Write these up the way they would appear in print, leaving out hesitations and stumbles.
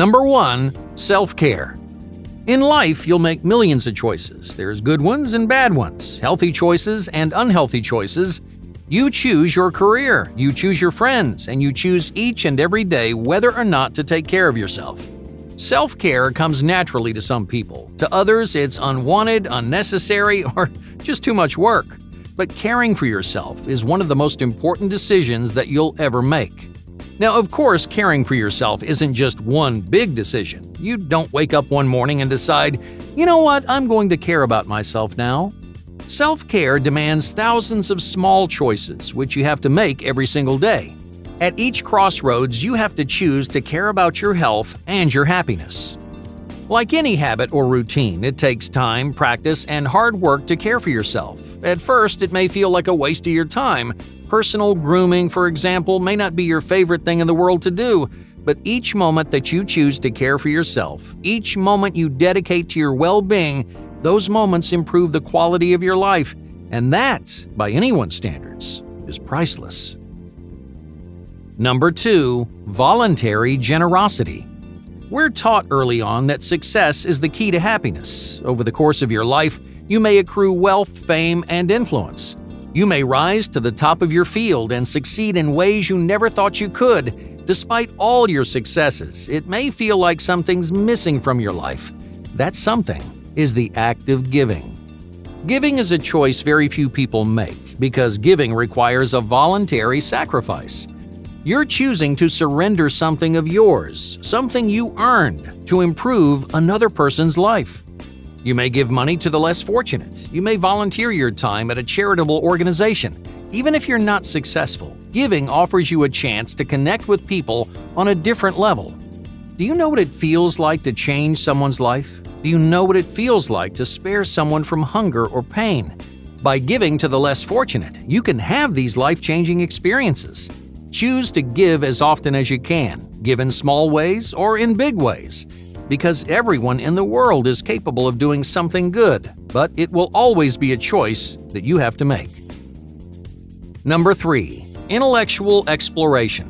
Number 1. Self-care. In life, you'll make millions of choices. There's good ones and bad ones, healthy choices and unhealthy choices. You choose your career, you choose your friends, and you choose each and every day whether or not to take care of yourself. Self-care comes naturally to some people. To others, it's unwanted, unnecessary, or just too much work. But caring for yourself is one of the most important decisions that you'll ever make. Now, of course, caring for yourself isn't just one big decision. You don't wake up one morning and decide, you know what, I'm going to care about myself now. Self-care demands thousands of small choices, which you have to make every single day. At each crossroads, you have to choose to care about your health and your happiness. Like any habit or routine, it takes time, practice, and hard work to care for yourself. At first, it may feel like a waste of your time. Personal grooming, for example, may not be your favorite thing in the world to do, but each moment that you choose to care for yourself, each moment you dedicate to your well-being, those moments improve the quality of your life, and that, by anyone's standards, is priceless. Number 2. Voluntary generosity. We're taught early on that success is the key to happiness. Over the course of your life, you may accrue wealth, fame, and influence. You may rise to the top of your field and succeed in ways you never thought you could. Despite all your successes, it may feel like something's missing from your life. That something is the act of giving. Giving is a choice very few people make because giving requires a voluntary sacrifice. You're choosing to surrender something of yours, something you earned, to improve another person's life. You may give money to the less fortunate. You may volunteer your time at a charitable organization. Even if you're not successful, giving offers you a chance to connect with people on a different level. Do you know what it feels like to change someone's life? Do you know what it feels like to spare someone from hunger or pain? By giving to the less fortunate, you can have these life-changing experiences. Choose to give as often as you can, give in small ways or in big ways, because everyone in the world is capable of doing something good, but it will always be a choice that you have to make. Number 3. Intellectual exploration.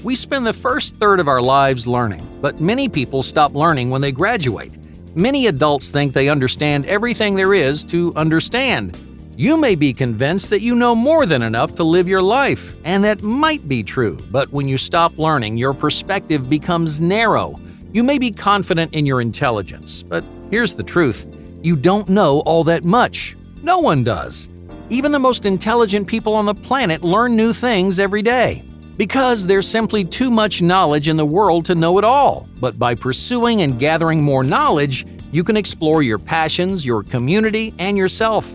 We spend the first third of our lives learning, but many people stop learning when they graduate. Many adults think they understand everything there is to understand. You may be convinced that you know more than enough to live your life, and that might be true, but when you stop learning, your perspective becomes narrow. You may be confident in your intelligence, but here's the truth. You don't know all that much. No one does. Even the most intelligent people on the planet learn new things every day. Because there's simply too much knowledge in the world to know it all. But by pursuing and gathering more knowledge, you can explore your passions, your community, and yourself.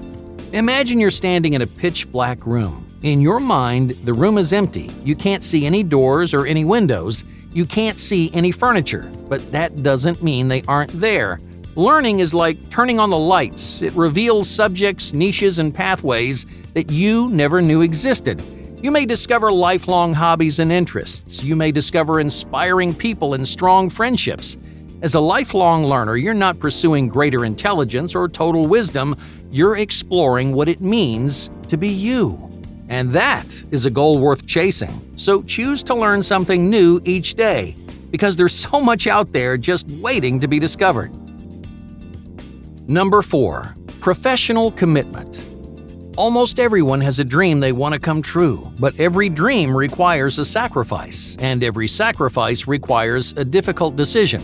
Imagine you're standing in a pitch-black room. In your mind, the room is empty. You can't see any doors or any windows. You can't see any furniture. But that doesn't mean they aren't there. Learning is like turning on the lights. It reveals subjects, niches, and pathways that you never knew existed. You may discover lifelong hobbies and interests. You may discover inspiring people and strong friendships. As a lifelong learner, you're not pursuing greater intelligence or total wisdom. You're exploring what it means to be you. And that is a goal worth chasing. So choose to learn something new each day, because there's so much out there just waiting to be discovered. Number 4. Professional commitment. Almost everyone has a dream they want to come true, but every dream requires a sacrifice, and every sacrifice requires a difficult decision.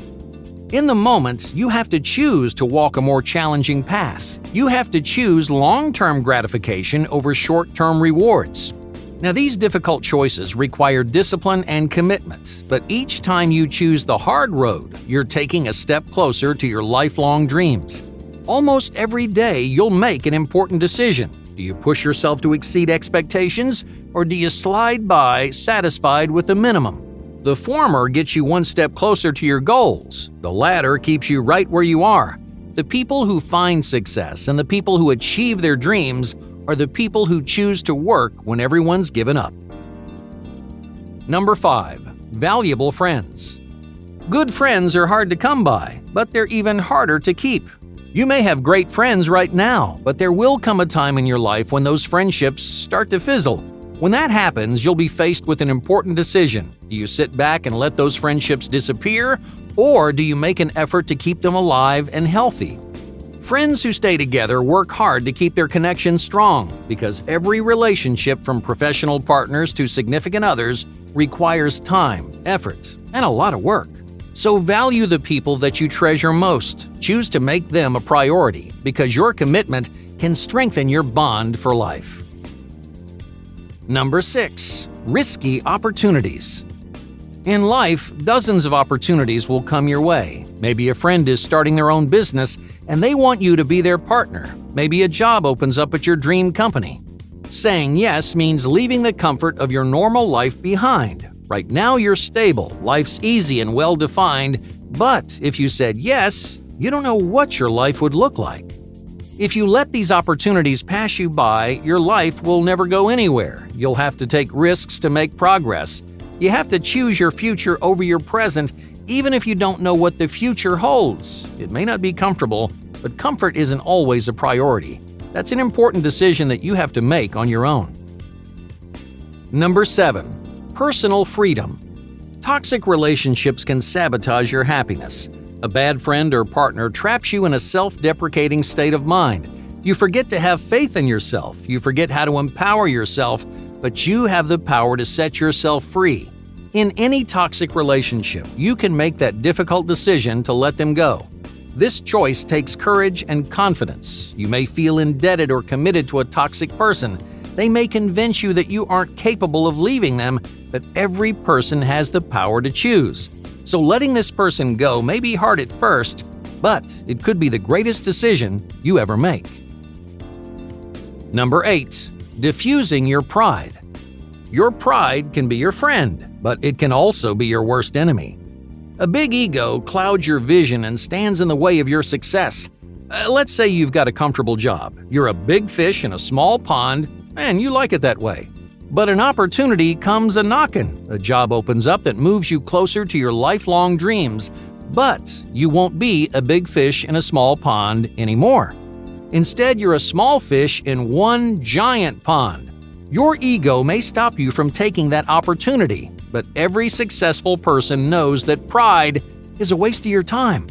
In the moment, you have to choose to walk a more challenging path. You have to choose long-term gratification over short-term rewards. Now, these difficult choices require discipline and commitment, but each time you choose the hard road, you're taking a step closer to your lifelong dreams. Almost every day, you'll make an important decision. Do you push yourself to exceed expectations, or do you slide by satisfied with the minimum? The former gets you one step closer to your goals. The latter keeps you right where you are. The people who find success and the people who achieve their dreams are the people who choose to work when everyone's given up. Number 5. Valuable friends. Good friends are hard to come by, but they're even harder to keep. You may have great friends right now, but there will come a time in your life when those friendships start to fizzle. When that happens, you'll be faced with an important decision. Do you sit back and let those friendships disappear, Or do you make an effort to keep them alive and healthy? Friends who stay together work hard to keep their connection strong because every relationship from professional partners to significant others requires time, effort, and a lot of work. So value the people that you treasure most. Choose to make them a priority because your commitment can strengthen your bond for life. Number 6. Risky opportunities. In life, dozens of opportunities will come your way. Maybe a friend is starting their own business and they want you to be their partner. Maybe a job opens up at your dream company. Saying yes means leaving the comfort of your normal life behind. Right now you're stable, life's easy and well-defined, but if you said yes, you don't know what your life would look like. If you let these opportunities pass you by, your life will never go anywhere. You'll have to take risks to make progress. You have to choose your future over your present, even if you don't know what the future holds. It may not be comfortable, but comfort isn't always a priority. That's an important decision that you have to make on your own. Number 7. Personal freedom. Toxic relationships can sabotage your happiness. A bad friend or partner traps you in a self-deprecating state of mind. You forget to have faith in yourself. You forget how to empower yourself, but you have the power to set yourself free. In any toxic relationship, you can make that difficult decision to let them go. This choice takes courage and confidence. You may feel indebted or committed to a toxic person. They may convince you that you aren't capable of leaving them, but every person has the power to choose. So letting this person go may be hard at first, but it could be the greatest decision you ever make. Number 8. Diffusing your pride. Your pride can be your friend, but it can also be your worst enemy. A big ego clouds your vision and stands in the way of your success. Let's say you've got a comfortable job. You're a big fish in a small pond, and you like it that way. But an opportunity comes a-knockin'. A job opens up that moves you closer to your lifelong dreams, but you won't be a big fish in a small pond anymore. Instead, you're a small fish in one giant pond. Your ego may stop you from taking that opportunity, but every successful person knows that pride is a waste of your time.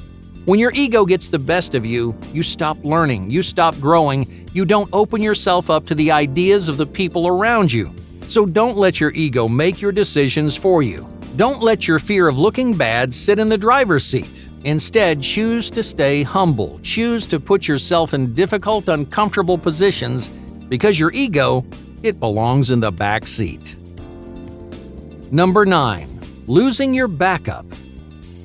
When your ego gets the best of you, you stop learning, you stop growing, you don't open yourself up to the ideas of the people around you. So don't let your ego make your decisions for you. Don't let your fear of looking bad sit in the driver's seat. Instead, choose to stay humble. Choose to put yourself in difficult, uncomfortable positions because your ego, it belongs in the back seat. Number 9. Losing your backup.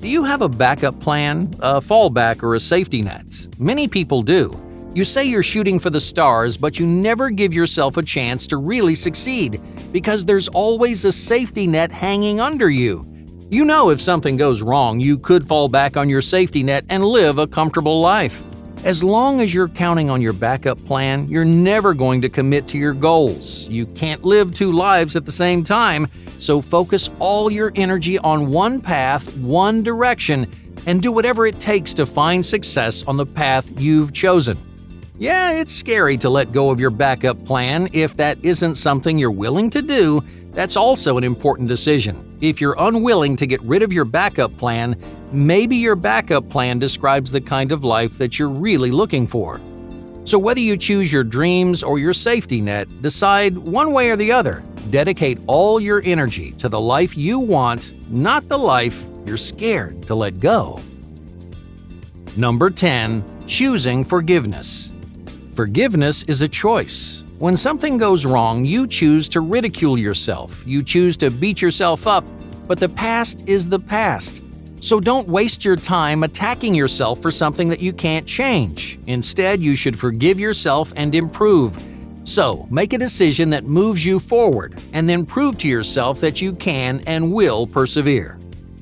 Do you have a backup plan, a fallback, or a safety net? Many people do. You say you're shooting for the stars, but you never give yourself a chance to really succeed because there's always a safety net hanging under you. You know if something goes wrong, you could fall back on your safety net and live a comfortable life. As long as you're counting on your backup plan, you're never going to commit to your goals. You can't live two lives at the same time, so focus all your energy on one path, one direction, and do whatever it takes to find success on the path you've chosen. Yeah, it's scary to let go of your backup plan if that isn't something you're willing to do. That's also an important decision. If you're unwilling to get rid of your backup plan, maybe your backup plan describes the kind of life that you're really looking for. So whether you choose your dreams or your safety net, decide one way or the other. Dedicate all your energy to the life you want, not the life you're scared to let go. Number 10. Choosing forgiveness. Forgiveness is a choice. When something goes wrong, you choose to ridicule yourself. You choose to beat yourself up, but the past is the past. So don't waste your time attacking yourself for something that you can't change. Instead, you should forgive yourself and improve. So, make a decision that moves you forward, and then prove to yourself that you can and will persevere.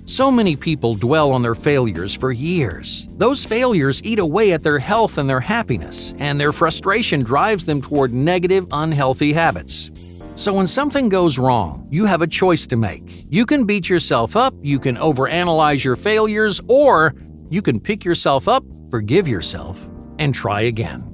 So many people dwell on their failures for years. Those failures eat away at their health and their happiness, and their frustration drives them toward negative, unhealthy habits. So when something goes wrong, you have a choice to make. You can beat yourself up, you can overanalyze your failures, or you can pick yourself up, forgive yourself, and try again.